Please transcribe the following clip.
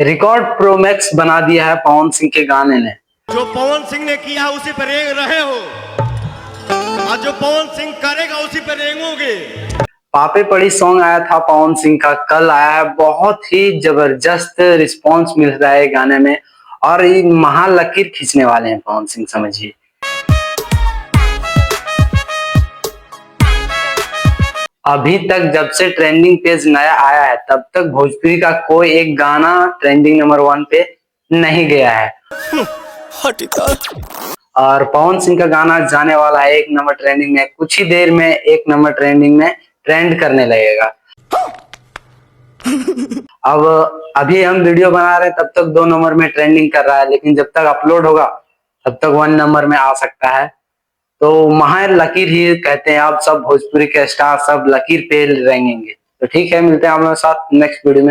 Record pro max बना दिया है पवन सिंह के गाने ने। जो पवन सिंह ने किया उसी पर रेंग रहे हो और जो पवन सिंह करेगा उसी पर रेंगोगे। पापे पड़ी सॉन्ग आया था पवन सिंह का, कल आया है। बहुत ही जबरदस्त रिस्पांस मिल रहा है गाने में और ये महान लकीर खींचने वाले हैं पवन सिंह, समझिए। अभी तक जब से ट्रेंडिंग पेज नया आया है तब तक भोजपुरी का कोई एक गाना ट्रेंडिंग नंबर 1 पे नहीं गया है। और पवन सिंह का गाना जाने वाला है 1 नंबर ट्रेंडिंग में। कुछ ही देर में 1 नंबर ट्रेंडिंग में ट्रेंड करने लगेगा। अब अभी हम वीडियो बना रहे हैं तब तक 2 नंबर में ट्रेंडिंग कर रहा है, लेकिन जब तक अपलोड होगा तब तक 1 नंबर में आ सकता है। तो महान लकीर ही कहते हैं, आप सब भोजपुरी के स्टार सब लकीर पे रेंगेंगे। तो ठीक है, मिलते हैं आप लोगों के साथ नेक्स्ट वीडियो में।